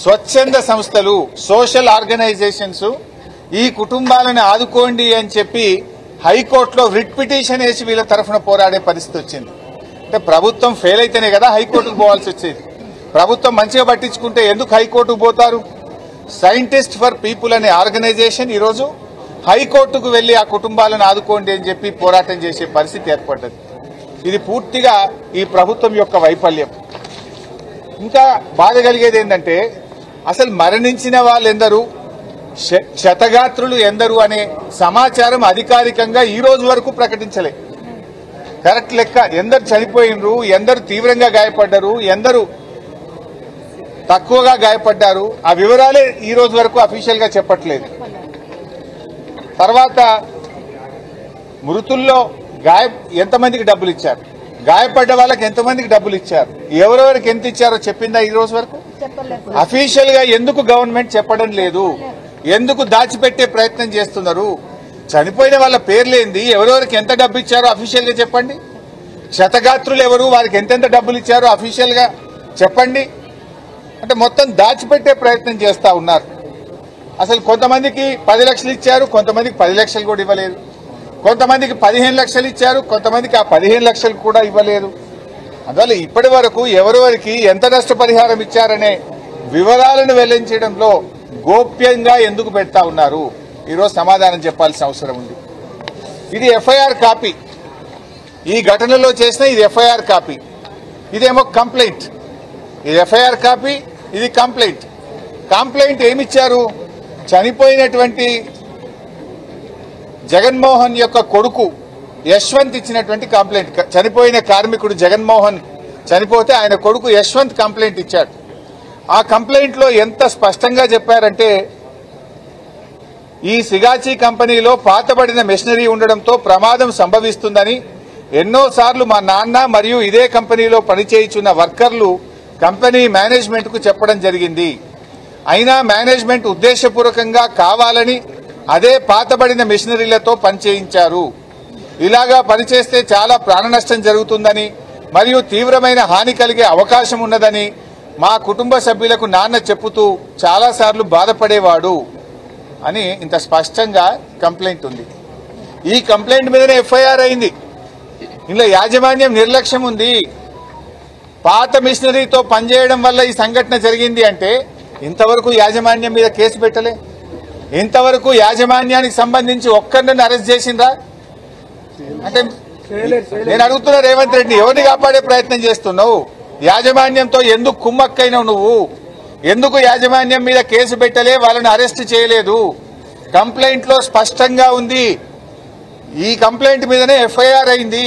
స్వచ్ఛంద సంస్థలు, సోషల్ ఆర్గనైజేషన్స్ ఈ కుటుంబాలను ఆదుకోండి అని చెప్పి హైకోర్టులో రిట్ పిటిషన్ వేసి వీళ్ళ తరఫున పోరాడే పరిస్థితి వచ్చింది. అంటే ప్రభుత్వం ఫెయిల్ అయితేనే కదా హైకోర్టుకు పోవాల్సి వచ్చేది. ప్రభుత్వం మంచిగా పట్టించుకుంటే ఎందుకు హైకోర్టుకు పోతారు? సైంటిస్ట్ ఫర్ పీపుల్ అనే ఆర్గనైజేషన్ ఈరోజు హైకోర్టుకు వెళ్లి ఆ కుటుంబాలను ఆదుకోండి అని చెప్పి పోరాటం చేసే పరిస్థితి ఏర్పడ్డది. ఇది పూర్తిగా ఈ ప్రభుత్వం యొక్క వైఫల్యం. ఇంకా బాధ కలిగేది ఏంటంటే అసలు మరణించిన వాళ్ళెందరూ, క్షతగాత్రులు ఎందరు అనే సమాచారం అధికారికంగా ఈ రోజు వరకు ప్రకటించలే. కరెక్ట్ లెక్క ఎందరు చనిపోయినరు, ఎందరు తీవ్రంగా గాయపడ్డారు, ఎందరు తక్కువగా గాయపడ్డారు, ఆ వివరాలే ఈ రోజు వరకు అఫీషియల్ గా చెప్పట్లేదు. తర్వాత మృతుల్లో ఎంతమందికి డబ్బులు ఇచ్చారు, గాయపడ్డ వాళ్ళకి ఎంతమందికి డబ్బులు ఇచ్చారు, ఎవరెవరికి ఎంత ఇచ్చారో చెప్పిందా ఈ రోజు వరకు? అఫీషియల్ గా ఎందుకు గవర్నమెంట్ చెప్పడం లేదు? ఎందుకు దాచిపెట్టే ప్రయత్నం చేస్తున్నారు? చనిపోయిన వాళ్ళ పేర్లేంది, ఎవరెవరికి ఎంత డబ్బు ఇచ్చారో అఫీషియల్ గా చెప్పండి. క్షతగాత్రులు ఎవరు, వారికి ఎంతెంత డబ్బులు ఇచ్చారో అఫీషియల్ గా చెప్పండి. అంటే మొత్తం దాచిపెట్టే ప్రయత్నం చేస్తా ఉన్నారు. అసలు కొంతమందికి 10 లక్షలు ఇచ్చారు, కొంతమందికి 10 లక్షలు కూడా ఇవ్వలేదు, కొంతమందికి 15 లక్షలు ఇచ్చారు, కొంతమందికి ఆ 15 లక్షలు కూడా ఇవ్వలేదు. అందువల్ల ఇప్పటి వరకు ఎవరెవరికి ఎంత నష్టపరిహారం ఇచ్చారనే వివరాలను వెల్లడించడంలో గోప్యంగా ఎందుకు పెడతా ఉన్నారు? ఈరోజు సమాధానం చెప్పాల్సిన అవసరం ఉంది. ఇది ఎఫ్ఐఆర్ కాపీ, ఈ ఘటనలో చేసిన ఇది ఎఫ్ఐఆర్ కాపీ, ఇదేమో కంప్లైంట్. ఇది ఎఫ్ఐఆర్ కాపీ, ఇది కంప్లైంట్. కంప్లైంట్ ఏమిచ్చారు? చనిపోయినటువంటి జగన్మోహన్ యొక్క కొడుకు యశ్వంత్ ఇచ్చినటువంటి కంప్లైంట్. చనిపోయిన కార్మికుడు జగన్మోహన్ చనిపోతే ఆయన కొడుకు యశ్వంత్ కంప్లైంట్ ఇచ్చాడు. ఆ కంప్లైంట్ లో ఎంత స్పష్టంగా చెప్పారంటే, ఈ సిగాచి కంపెనీలో పాతబడిన మెషినరీ ఉండడంతో ప్రమాదం సంభవిస్తుందని ఎన్నోసార్లు మా నాన్న మరియు ఇదే కంపెనీలో పనిచేయుచున్న వర్కర్లు కంపెనీ మేనేజ్మెంట్ కు చెప్పడం జరిగింది. అయినా మేనేజ్మెంట్ ఉద్దేశపూర్వకంగా కావాలని అదే పాతబడిన మెషినరీలతో పనిచేయించారు. ఇలాగా పనిచేస్తే చాలా ప్రాణ నష్టం జరుగుతుందని మరియు తీవ్రమైన హాని కలిగే అవకాశం ఉన్నదని మా కుటుంబ సభ్యులకు నాన్న చెప్పుతూ చాలాసార్లు బాధపడేవాడు అని ఇంత స్పష్టంగా కంప్లైంట్ ఉంది. ఈ కంప్లైంట్ మీదనే ఎఫ్ఐఆర్ అయింది. ఇందులో యాజమాన్యం నిర్లక్ష్యం ఉంది. పాత మిషనరీతో పనిచేయడం వల్ల ఈ సంఘటన జరిగింది అంటే ఇంతవరకు యాజమాన్యం మీద కేసు పెట్టలే. ఇంతవరకు యాజమాన్యానికి సంబంధించి ఒక్కరిని అరెస్ట్ చేసిందా అంటే నేను అడుగుతున్నా, రేవంత్ రెడ్డి ఎవరిని కాపాడే ప్రయత్నం చేస్తున్నావు? యాజమాన్యంతో ఎందుకు కుమ్మక్కైనావు నువ్వు? ఎందుకు యాజమాన్యం మీద కేసు పెట్టలే, వాళ్ళని అరెస్ట్ చేయలేదు? కంప్లైంట్ లో స్పష్టంగా ఉంది. ఈ కంప్లైంట్ మీదనే ఎఫ్ఐఆర్ అయింది.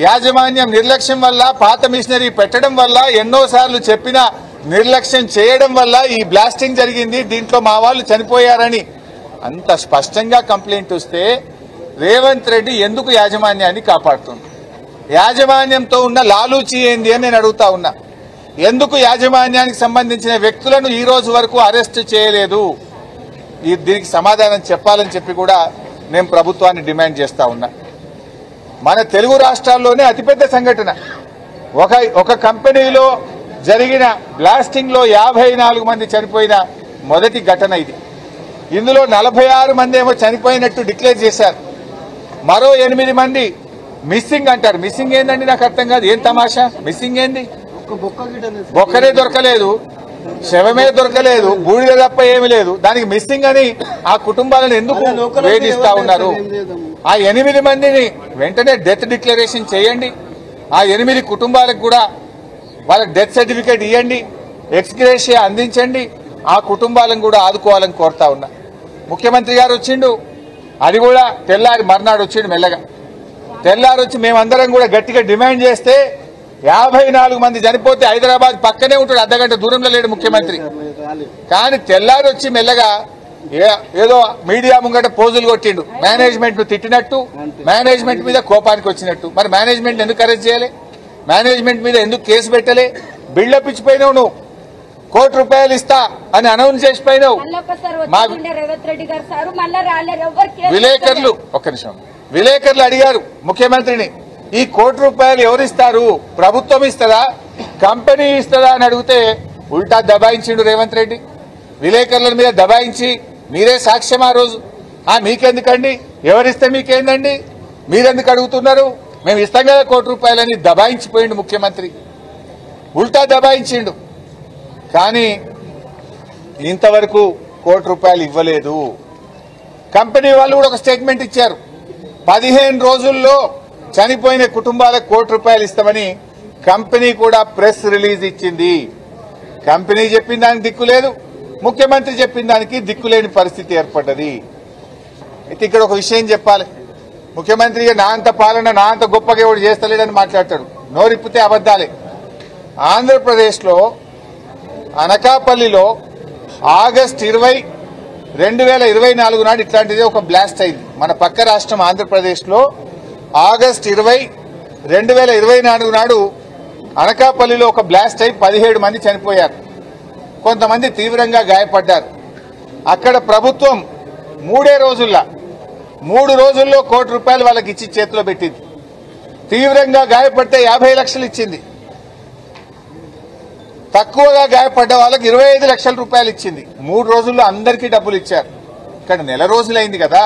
యాజమాన్యం నిర్లక్ష్యం వల్ల, పాత మిషనరీ పెట్టడం వల్ల, ఎన్నోసార్లు చెప్పిన నిర్లక్ష్యం చేయడం వల్ల ఈ బ్లాస్టింగ్ జరిగింది, దీంట్లో మా వాళ్ళు చనిపోయారని అంత స్పష్టంగా కంప్లైంట్ వస్తే రేవంత్ రెడ్డి ఎందుకు యాజమాన్యాన్ని కాపాడుతుంది? యాజమాన్యంతో ఉన్న లాలూచి ఏంది అని నేను అడుగుతా ఉన్నా. ఎందుకు యాజమాన్యానికి సంబంధించిన వ్యక్తులను ఈ రోజు వరకు అరెస్ట్ చేయలేదు? దీనికి సమాధానం చెప్పాలని చెప్పి కూడా నేను ప్రభుత్వాన్ని డిమాండ్ చేస్తా ఉన్నా. మన తెలుగు రాష్ట్రాల్లోనే అతిపెద్ద సంఘటన, ఒక కంపెనీలో జరిగిన బ్లాస్టింగ్ లో 54 మంది చనిపోయిన మొదటి ఘటన ఇది. ఇందులో 46 మంది ఏమో చనిపోయినట్టు డిక్లేర్ చేశారు. మరో 8 మంది మిస్సింగ్ అంటారు. మిస్సింగ్ ఏందండి? నాకు అర్థం కాదు. ఏం తమాషా? మిస్సింగ్ ఏంది? బొక్కనే దొరకలేదు, శవమే దొరకలేదు, బూడిద తప్ప ఏమి లేదు. దానికి మిస్సింగ్ అని ఆ కుటుంబాలను ఎందుకు వేధిస్తా ఉన్నారు? ఆ 8 మందిని వెంటనే డెత్ డిక్లరేషన్ చేయండి. ఆ 8 కుటుంబాలకు కూడా వాళ్ళకి డెత్ సర్టిఫికేట్ ఇవ్వండి, ఎక్స్గ్రేషియా అందించండి. ఆ కుటుంబాలను కూడా ఆదుకోవాలని కోరుతా ఉన్నా. ముఖ్యమంత్రి గారు వచ్చిండు, అది కూడా తెల్లారి మర్నాడు వచ్చిండు. మెల్లగా తెల్లారి వచ్చి మేమందరం కూడా గట్టిగా డిమాండ్ చేస్తే 54 మంది చనిపోతే హైదరాబాద్ పక్కనే ఉంటాడు, అర్ధగంట దూరంలో లేడు ముఖ్యమంత్రి. కానీ తెల్లారి వచ్చి మెల్లగా ఏదో మీడియా ముంగట పోజులు కొట్టిండు, మేనేజ్మెంట్ ను తిట్టినట్టు, మేనేజ్మెంట్ మీద కోపానికి వచ్చినట్టు. మరి మేనేజ్మెంట్ ఎందుకు అరెస్ట్ చేయాలి? మేనేజ్మెంట్ మీద ఎందుకు కేసు పెట్టలే? బిల్డప్ ఇచ్చిపోయినావు నువ్వు, ₹1,00,00,000 ఇస్తా అని అనౌన్స్ చేసిపోయినావు. విలేకరులు ఒక్క నిమిషం, విలేకరులు అడిగారు ముఖ్యమంత్రిని, ఈ ₹1,00,00,000 ఎవరిస్తారు? ప్రభుత్వం ఇస్తుందా, కంపెనీ ఇస్తుందా అని అడిగితే ఉల్టా దబాయించిండు రేవంత్ రెడ్డి. విలేకరుల మీద దబాయించి మీరే సాక్ష్యం. ఆ రోజు మీకెందుకండి, ఎవరిస్తే మీకేందండి, మీరెందుకు అడుగుతున్నారు, మేము ఇస్తాం కదా ₹1,00,00,000 దబాయించిపోయిండు ముఖ్యమంత్రి, ఉల్టా దబాయించిండు. కానీ ఇంతవరకు ₹1,00,00,000 ఇవ్వలేదు. కంపెనీ వాళ్ళు కూడా ఒక స్టేట్మెంట్ ఇచ్చారు, 15 రోజుల్లో చనిపోయిన కుటుంబాలకు ₹1,00,00,000 ఇస్తామని కంపెనీ కూడా ప్రెస్ రిలీజ్ ఇచ్చింది. కంపెనీ చెప్పిన దానికి దిక్కు లేదు, ముఖ్యమంత్రి చెప్పిన దానికి దిక్కులేని పరిస్థితి ఏర్పడ్డది. అయితే ఇక్కడ ఒక విషయం చెప్పాలి, ముఖ్యమంత్రిగా నా అంత పాలన నా అంత గొప్పగా ఎవడు చేస్తలేడని మాట్లాడతాడు, నోరిప్పితే అబద్దాలే. ఆంధ్రప్రదేశ్లో అనకాపల్లిలో ఆగస్టు 20, 2024 నాడు ఇట్లాంటిదే ఒక బ్లాస్ట్ అయింది. మన పక్క రాష్ట్రం ఆంధ్రప్రదేశ్లో ఆగస్టు 20, 2024 నాడు అనకాపల్లిలో ఒక బ్లాస్ట్ అయి 17 మంది చనిపోయారు, కొంతమంది తీవ్రంగా గాయపడ్డారు. అక్కడ ప్రభుత్వం 3 రోజుల్లో ₹1,00,00,000 వాళ్ళకి ఇచ్చి చేతిలో పెట్టింది. తీవ్రంగా గాయపడితే 50 లక్షలు ఇచ్చింది, తక్కువగా గాయపడ్డ వాళ్ళకి ₹25 లక్షల ఇచ్చింది. 3 రోజుల్లో అందరికీ డబ్బులు ఇచ్చారు. ఇక్కడ నెల రోజులైంది కదా,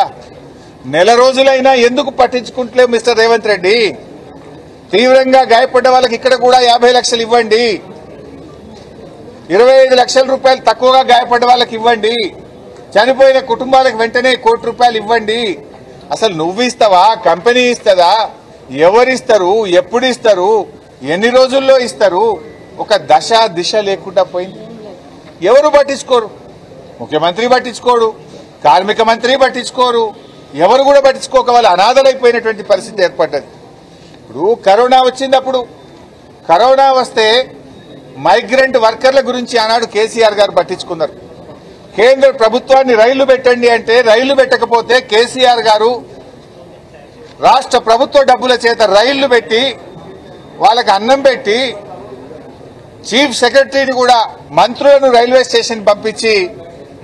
నెల రోజులైనా ఎందుకు పట్టించుకుంటలేవు మిస్టర్ రేవంత్ రెడ్డి? తీవ్రంగా గాయపడ్డ వాళ్ళకి ఇక్కడ కూడా 50 లక్షలు ఇవ్వండి, ₹25 లక్షల తక్కువగా గాయపడ్డ వాళ్ళకి ఇవ్వండి, చనిపోయిన కుటుంబాలకు వెంటనే ₹1,00,00,000 ఇవ్వండి. అసలు నువ్వు ఇస్తావా, కంపెనీ ఇస్తుందా, ఎవరిస్తారు, ఎప్పుడు ఇస్తారు, ఎన్ని రోజుల్లో ఇస్తారు? ఒక దశ దిశ లేకుండా పోయింది. ఎవరు పట్టించుకోరు, ముఖ్యమంత్రి పట్టించుకోడు, కార్మిక మంత్రి పట్టించుకోరు, ఎవరు కూడా పట్టించుకోక వాళ్ళు అనాథలైపోయినటువంటి పరిస్థితి ఏర్పడ్డది. ఇప్పుడు కరోనా వచ్చినప్పుడు, కరోనా వస్తే మైగ్రెంట్ వర్కర్ల గురించి ఆనాడు కేసీఆర్ గారు పట్టించుకున్నారు. కేంద్ర ప్రభుత్వాన్ని రైళ్లు పెట్టండి అంటే రైళ్లు పెట్టకపోతే కేసీఆర్ గారు రాష్ట్ర ప్రభుత్వ డబ్బుల చేత రైళ్లు పెట్టి వాళ్ళకి అన్నం పెట్టి చీఫ్ సెక్రటరీని కూడా మంత్రులను రైల్వే స్టేషన్ పంపించి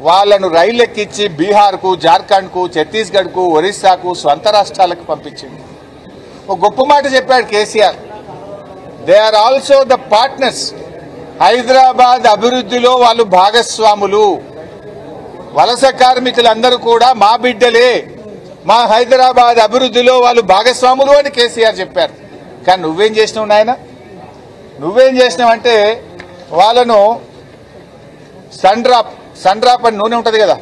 వాళ్లను రైలు ఎక్కించి బీహార్కు, జార్ఖండ్కు, ఛత్తీస్గఢ్కు, ఒరిస్సాకు, స్వంత రాష్ట్రాలకు పంపించింది. ఒక గొప్ప మాట చెప్పాడు KCR, they are also the partners, Hyderabad అభివృద్ధిలో వాళ్ళు భాగస్వాములు, వలస కార్మికులందరూ కూడా మా బిడ్డలే, మా హైదరాబాద్ అభివృద్ధిలో వాళ్ళు భాగస్వాములు అని కేసీఆర్ చెప్పారు. కానీ నువ్వేం చేసినావు నాయన, నువ్వేం చేసినావంటే వాళ్ళను సన్ డ్రాప్ అని నూనె ఉంటుంది కదా,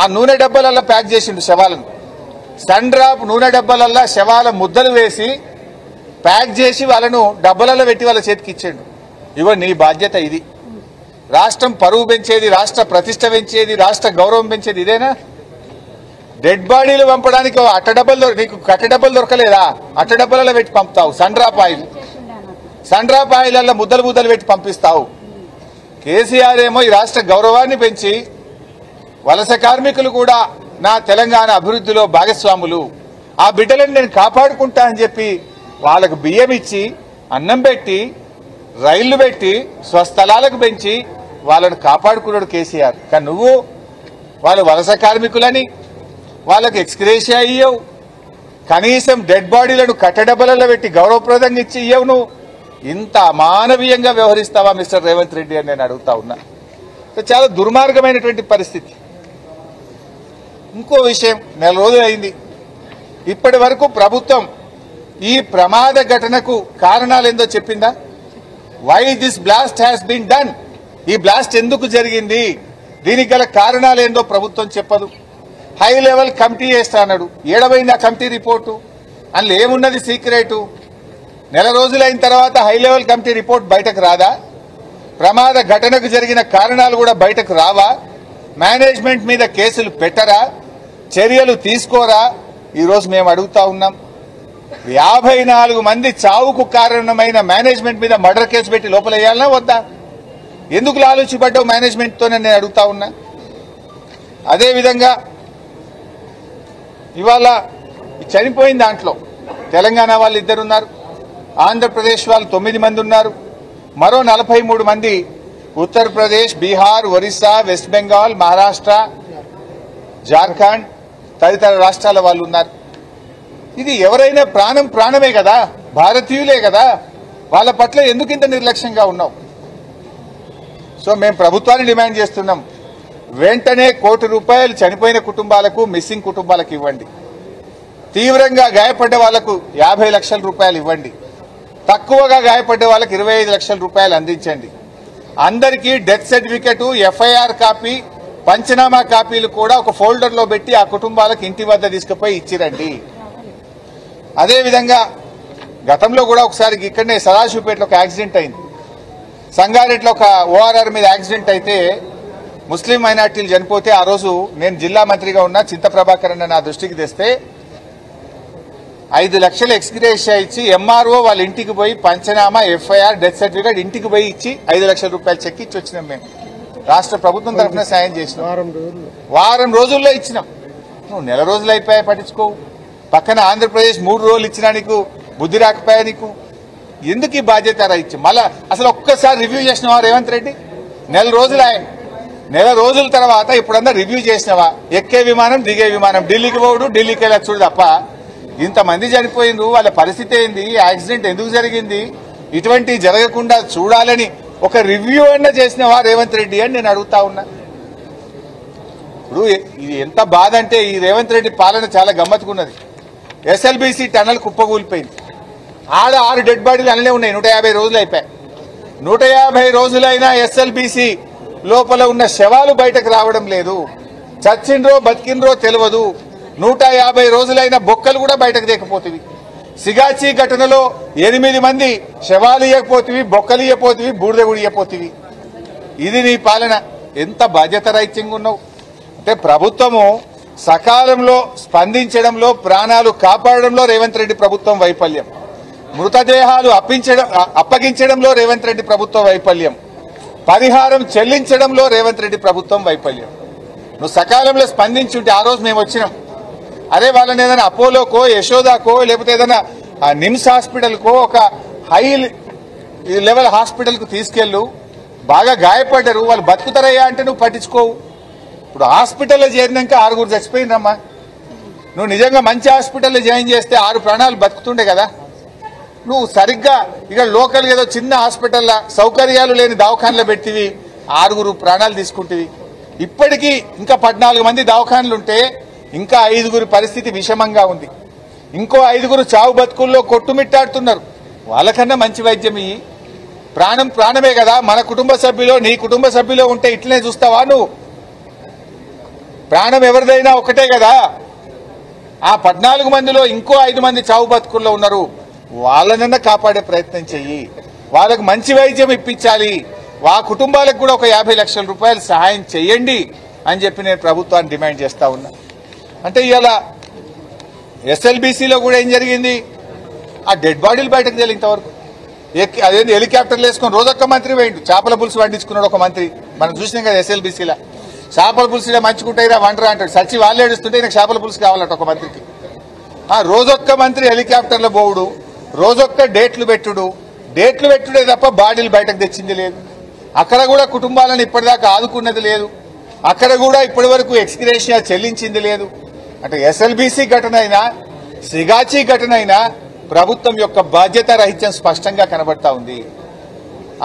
ఆ నూనె డబ్బాలల్లో ప్యాక్ చేసిండు శవాలను. సన్ డ్రాప్ నూనె డబ్బాలల్లో శవాల ముద్దలు వేసి ప్యాక్ చేసి వాళ్ళను డబ్బాలలో పెట్టి వాళ్ళ చేతికి ఇచ్చాడు. ఇగో నీ బాధ్యత ఇది. రాష్ట్రం పరువు పెంచేది, రాష్ట్ర ప్రతిష్ట పెంచేది, రాష్ట్ర గౌరవం పెంచేది ఇదేనా? డెడ్ బాడీలు పంపడానికి నీకు కట్ట డబ్బలు దొరకలేదా? అట్ట డబ్బాలలో పెట్టి పంపుతావు. సన్ డ్రాప్ ఆయిల్ ముద్దలు ముద్దలు పెట్టి పంపిస్తావు. కేసీఆర్ ఏమో ఈ రాష్ట్ర గౌరవాన్ని పెంచి వలస కార్మికులు కూడా నా తెలంగాణ అభివృద్ధిలో భాగస్వాములు, ఆ బిడ్డలను నేను కాపాడుకుంటా అని చెప్పి వాళ్ళకు బియ్యం ఇచ్చి, అన్నం పెట్టి, రైళ్లు పెట్టి, స్వస్థలాలకు పెంచి వాళ్ళను కాపాడుకున్నాడు కేసీఆర్. కానీ నువ్వు వాళ్ళు వలస కార్మికులని వాళ్ళకు ఎక్స్గ్రేషియా ఇయ్యవు, కనీసం డెడ్ బాడీలను కట్టడబ్బలలో పెట్టి గౌరవప్రదంగా ఇచ్చి ఇయ్యవు. నువ్వు ఇంత అమానవీయంగా వ్యవహరిస్తావా మిస్టర్ రేవంత్ రెడ్డి అని నేను అడుగుతా ఉన్నా. చాలా దుర్మార్గమైనటువంటి పరిస్థితి. ఇంకో విషయం, నెల రోజులు అయింది, ఇప్పటి వరకు ప్రభుత్వం ఈ ప్రమాద ఘటనకు కారణాలేందో చెప్పిందా? Why this blast has been done, ఈ బ్లాస్ట్ ఎందుకు జరిగింది, దీనికి గల కారణాలేందో ప్రభుత్వం చెప్పదు. హై లెవెల్ కమిటీ చేస్తా అన్నాడు, ఏడవైంది ఆ కమిటీ రిపోర్టు, అందులో ఏమున్నది సీక్రెటు? నెల రోజులైన తర్వాత హై లెవెల్ కమిటీ రిపోర్ట్ బయటకు రాదా? ప్రమాద ఘటనకు జరిగిన కారణాలు కూడా బయటకు రావా? మేనేజ్మెంట్ మీద కేసులు పెట్టరా? చర్యలు తీసుకోరా? ఈరోజు మేము అడుగుతా ఉన్నాం. 54 మంది చావుకు కారణమైన మేనేజ్మెంట్ మీద మర్డర్ కేసు పెట్టి లోపల వేయాలనా వద్దా? ఎందుకు లాలూచిపడ్డావు మేనేజ్మెంట్తోనే నేను అడుగుతా ఉన్నా. అదేవిధంగా ఇవాళ చనిపోయిన దాంట్లో తెలంగాణ వాళ్ళు 2 ఉన్నారు, ఆంధ్రప్రదేశ్ వాళ్ళు 9 మంది ఉన్నారు, మరో 43 మంది ఉత్తరప్రదేశ్, బీహార్, ఒరిస్సా, వెస్ట్ బెంగాల్, మహారాష్ట్ర, జార్ఖండ్ తదితర రాష్ట్రాల వాళ్ళు ఉన్నారు. ఇది ఎవరైనా ప్రాణం ప్రాణమే కదా, భారతీయులే కదా, వాళ్ళ పట్ల ఎందుకు ఇంత నిర్లక్ష్యంగా ఉన్నావు? సో మేము ప్రభుత్వాన్ని డిమాండ్ చేస్తున్నాం, వెంటనే ₹1 కోటి చనిపోయిన కుటుంబాలకు, మిస్సింగ్ కుటుంబాలకు ఇవ్వండి. తీవ్రంగా గాయపడ్డ వాళ్లకు ₹50 లక్షలు ఇవ్వండి. తక్కువగా గాయపడ్డ వాళ్ళకి ₹25 లక్షలు అందించండి. అందరికీ డెత్ సర్టిఫికెట్, ఎఫ్ఐఆర్ కాపీ, పంచనామా కాపీలు కూడా ఒక ఫోల్డర్ లో పెట్టి ఆ కుటుంబాలకు ఇంటి వద్ద తీసుకుపోయి ఇచ్చిరండి. అదేవిధంగా గతంలో కూడా ఒకసారి ఇక్కడనే సదాశివపేటలో ఒక యాక్సిడెంట్ అయింది, సంగారెడ్డిలో ఒక ఓఆర్ఆర్ మీద యాక్సిడెంట్ అయితే ముస్లిం మైనార్టీలు చనిపోతే ఆ రోజు నేను జిల్లా మంత్రిగా ఉన్న చింత ప్రభాకర్ అన్న నా దృష్టికి తెస్తే 5 లక్షలు ఎక్స్గ్రేషియా ఇచ్చి ఎంఆర్ఓ వాళ్ళ ఇంటికి పోయి పంచనామా, ఎఫ్ఐఆర్, డెత్ సర్టిఫికేట్ ఇంటికి పోయి ఇచ్చి ₹5 లక్షల చెక్ ఇచ్చి వచ్చినాం. మేము రాష్ట్ర ప్రభుత్వం తరఫున సాయం చేసినాం. వారం రోజుల్లో ఇచ్చినాం. నువ్వు నెల రోజులు అయిపోయా పట్టించుకోవు. పక్కన ఆంధ్రప్రదేశ్ 3 రోజులు ఇచ్చినా నీకు బుద్ధి రాకపోయా? నీకు ఎందుకు ఈ బాధ్యత ఇచ్చి మళ్ళా అసలు ఒక్కసారి రివ్యూ చేసినావా రేవంత్ రెడ్డి? నెల రోజుల తర్వాత ఇప్పుడన్నా రివ్యూ చేసినావా? ఎక్కే విమానం, దిగే విమానం, ఢిల్లీకి పోడు, ఢిల్లీకి వెళ్ళి చూడు తప్ప ఇంతమంది చనిపోయిండ్రు, వాళ్ళ పరిస్థితి ఏంది, యాక్సిడెంట్ ఎందుకు జరిగింది, ఇటువంటి జరగకుండా చూడాలని ఒక రివ్యూ అన్నా చేసినవా రేవంత్ రెడ్డి అని నేను అడుగుతా ఉన్నా. ఇప్పుడు ఇది ఎంత బాధ అంటే ఈ రేవంత్ రెడ్డి పాలన చాలా గమ్మత్తుకున్నది. ఎస్ఎల్బీసీ టనల్ కుప్పకూలిపోయింది, ఆడ 6 డెడ్ బాడీలు అలానే ఉన్నాయి. 150 రోజులు అయిపోయాయి. 150 రోజులైనా ఎస్ఎల్బీసీ లోపల ఉన్న శవాలు బయటకు రావడం లేదు. చచ్చిండ్రో బతికిండ్రో తెలియదు. 150 రోజులైన బొక్కలు కూడా బయటకు తెకపోతుంది. సిగాచి ఘటనలో 8 మంది శవాలు ఇయ్యకపోతివి, బొక్కలు ఇయ్యపోతివి, బూడిద కూడా ఇయ్యపోతివి. ఇది నీ పాలన. ఎంత బాధ్యత రహితంగా ఉన్నావు అంటే ప్రభుత్వము సకాలంలో స్పందించడంలో, ప్రాణాలు కాపాడడంలో రేవంత్ రెడ్డి ప్రభుత్వం వైఫల్యం, మృతదేహాలు అప్పగించడంలో రేవంత్ రెడ్డి ప్రభుత్వం వైఫల్యం, పరిహారం చెల్లించడంలో రేవంత్ రెడ్డి ప్రభుత్వం వైఫల్యం. నువ్వు సకాలంలో స్పందించుంటే ఆ రోజు మేము వచ్చినాం, అరే వాళ్ళని ఏదైనా అపోలోకో, యశోదాకో, లేకపోతే ఏదైనా నిమ్స్ హాస్పిటల్కో, ఒక హై లెవెల్ హాస్పిటల్కు తీసుకెళ్ళు, బాగా గాయపడ్డారు, వాళ్ళు బతుకుతారయ్యా అంటే నువ్వు పట్టించుకోవు. ఇప్పుడు హాస్పిటల్లో చేరినాక 6 చచ్చిపోయినమ్మా. నువ్వు నిజంగా మంచి హాస్పిటల్లో జాయిన్ చేస్తే 6 ప్రాణాలు బతుకుతుండే కదా. నువ్వు సరిగ్గా ఇక్కడ లోకల్ ఏదో చిన్న హాస్పిటల్లో సౌకర్యాలు లేని దవాఖానలో పెట్టివి, 6 ప్రాణాలు తీసుకుంటేవి. ఇప్పటికీ ఇంకా 14 మంది దవాఖానలుంటే ఇంకా 5 పరిస్థితి విషమంగా ఉంది. ఇంకో 5 చావు బతుకుల్లో కొట్టుమిట్టాడుతున్నారు. వాళ్ళకన్నా మంచి వైద్యం ఇయ్యి. ప్రాణం ప్రాణమే కదా. మన కుటుంబ సభ్యులో, నీ కుటుంబ సభ్యులో ఉంటే ఇట్లనే చూస్తావా నువ్వు? ప్రాణం ఎవరిదైనా ఒకటే కదా. ఆ 14 మందిలో ఇంకో 5 మంది చావు బతుకుల్లో ఉన్నారు. వాళ్ళనన్నా కాపాడే ప్రయత్నం చెయ్యి. వాళ్ళకు మంచి వైద్యం ఇప్పించాలి. ఆ కుటుంబాలకు కూడా ఒక ₹50 లక్షల సహాయం చేయండి అని చెప్పి నేను ప్రభుత్వాన్ని డిమాండ్ చేస్తా ఉన్నా. అంటే ఇవాళ ఎస్ఎల్బీసీలో కూడా ఏం జరిగింది? ఆ డెడ్ బాడీలు బయటకు తెలియదు ఇంతవరకు. అదేంటి హెలికాప్టర్లు వేసుకొని రోజొక్క మంత్రి పోయిండు, చేపల పులుసు వండించుకున్నాడు ఒక మంత్రి. మనం చూసినాం కదా ఎస్ఎల్బీసీలో. చేపల పులుసు మంచుకుంటాయిరా వంటరా అంటాడు. సచ్చి వాళ్ళు ఏడుస్తుంటే నాకు చేపల పులుసు కావాలట ఒక మంత్రికి. రోజొక్క మంత్రి హెలికాప్టర్లో పోవుడు, రోజొక్క డేట్లు పెట్టుడే తప్ప బాడీలు బయటకు తెచ్చింది లేదు. అక్కడ కూడా కుటుంబాలను ఇప్పటిదాకా ఆదుకున్నది లేదు. అక్కడ కూడా ఇప్పటి వరకు ఎక్స్గ్రేషియా చెల్లించింది లేదు. అంటే ఎస్ఎల్బీసీ ఘటన అయినా, సిగాచి ఘటన అయినా ప్రభుత్వం యొక్క బాధ్యత రహిత్యం స్పష్టంగా కనబడతా ఉంది.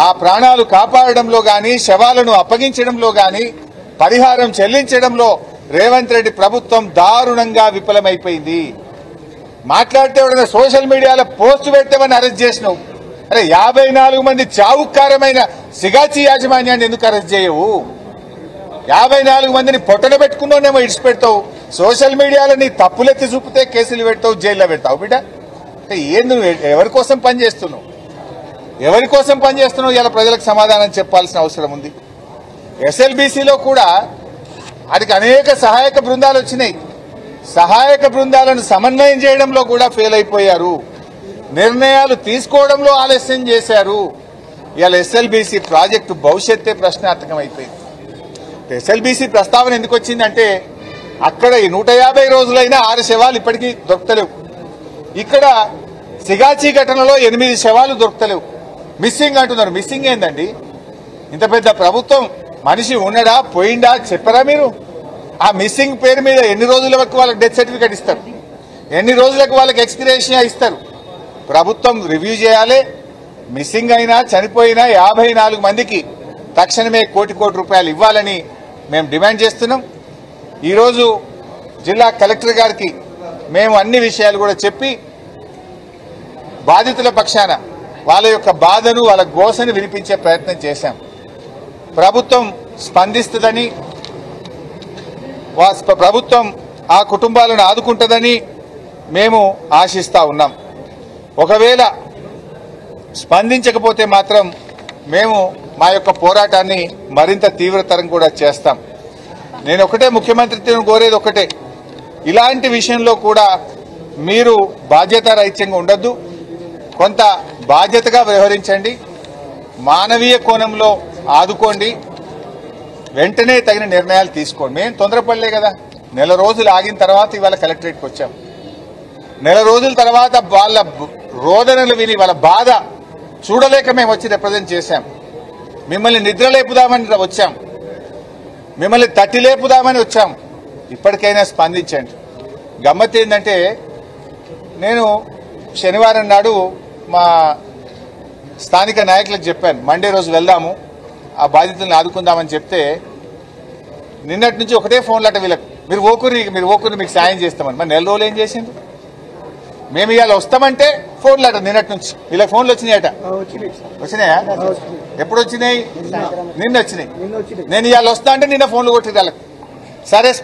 ఆ ప్రాణాలు కాపాడడంలో గాని, శవాలను అప్పగించడంలో గాని, పరిహారం చెల్లించడంలో రేవంత్ రెడ్డి ప్రభుత్వం దారుణంగా విఫలమైపోయింది. మాట్లాడితే ఎవరైనా సోషల్ మీడియాలో పోస్ట్ పెట్టేవని అరెస్ట్ చేసినావు. అరే 54 మంది చావుకారమైన సిగాచి యాజమాన్యాన్ని ఎందుకు అరెస్ట్ చేయవు? 54 మందిని పొట్టన పెట్టుకున్నానేమో ఇడిచిపెడతావు. సోషల్ మీడియాలో నీ తప్పులెత్తి చూపితే కేసులు పెడతావు, జైల్లో పెడతావు. బిడ్డ అంటే ఏంది? నువ్వు ఎవరి కోసం పనిచేస్తున్నావు? ఇలా ప్రజలకు సమాధానం చెప్పాల్సిన అవసరం ఉంది. ఎస్ఎల్బీసీలో కూడా వాటికి అనేక సహాయక బృందాలు వచ్చినాయి. సహాయక బృందాలను సమన్వయం చేయడంలో కూడా ఫెయిల్ అయిపోయారు. నిర్ణయాలు తీసుకోవడంలో ఆలస్యం చేశారు. ఇవాళ ఎస్ఎల్బీసీ ప్రాజెక్టు భవిష్యత్తే ప్రశ్నార్థకం అయిపోయింది. ఎస్ఎల్బీసీ ప్రస్తావన ఎందుకు వచ్చిందంటే అక్కడ ఈ 150 రోజులైనా 6 శవాలు ఇప్పటికీ దొరకలేవు. ఇక్కడ సిగాచి ఘటనలో 8 శవాలు దొరకలేవు. మిస్సింగ్ అంటున్నారు. మిస్సింగ్ ఏందండి? ఇంత పెద్ద ప్రభుత్వం మనిషి ఉన్నాడా పోయిందా చెప్పరా మీరు? ఆ మిస్సింగ్ పేరు మీద ఎన్ని రోజుల వరకు వాళ్ళకి డెత్ సర్టిఫికేట్ ఇస్తారు, ఎన్ని రోజులకు వాళ్ళకి ఎక్స్గ్రేషియా ఇస్తారు? ప్రభుత్వం రివ్యూ చేయాలి. మిస్సింగ్ అయినా చనిపోయినా 54 మందికి తక్షణమే కోటి రూపాయలు ఇవ్వాలని మేము డిమాండ్ చేస్తున్నాం. ఈరోజు జిల్లా కలెక్టర్ గారికి మేము అన్ని విషయాలు కూడా చెప్పి బాధితుల పక్షాన వాళ్ళ యొక్క బాధను వాళ్ళ గోసను వినిపించే ప్రయత్నం చేశాం. ప్రభుత్వం స్పందిస్తుందని, ప్రభుత్వం ఆ కుటుంబాలను ఆదుకుంటుందని మేము ఆశిస్తా ఉన్నాం. ఒకవేళ స్పందించకపోతే మాత్రం మేము మా యొక్క పోరాటాన్ని మరింత తీవ్రతరం కూడా చేస్తాం. నేను ఒకటే ముఖ్యమంత్రిని కోరేది ఒకటే, ఇలాంటి విషయంలో కూడా మీరు బాధ్యతారహిత్యంగా ఉండొద్దు, కొంత బాధ్యతగా వ్యవహరించండి, మానవీయ కోణంలో ఆదుకోండి, వెంటనే తగిన నిర్ణయాలు తీసుకోండి. మేము తొందరపడలే కదా. నెల రోజులు ఆగిన తర్వాత ఇవాళ కలెక్టరేట్కి వచ్చాం. నెల రోజుల తర్వాత వాళ్ళ రోదనలు విని వాళ్ళ బాధ చూడలేక మేము వచ్చి రిప్రజెంట్ చేశాం. మిమ్మల్ని నిద్రలేపుదామని వచ్చాం, మిమ్మల్ని తట్టి లేపుదామని వచ్చాం. ఇప్పటికైనా స్పందించండి. గమ్మత్ ఏంటంటే నేను శనివారం నాడు మా స్థానిక నాయకులకు చెప్పాను, మండే రోజు వెళ్దాము ఆ బాధితులను ఆదుకుందామని చెప్తే నిన్నటి నుంచి ఒకటే ఫోన్లట వీళ్ళకు, మీరు ఓకుని మీకు సాయం చేస్తామని. మరి నెల రోజులు ఏం చేసింది? మేము ఇవాళ వస్తామంటే ఫోన్లట నిన్నటి నుంచి. వీళ్ళకి ఫోన్లు వచ్చినాయట. వచ్చినాయా? ఎప్పుడు వచ్చినాయి? నిన్న వచ్చినాయి. నేను ఇవాళ వస్తా అంటే నిన్న ఫోన్లు కొట్టి వాళ్ళకి. సరే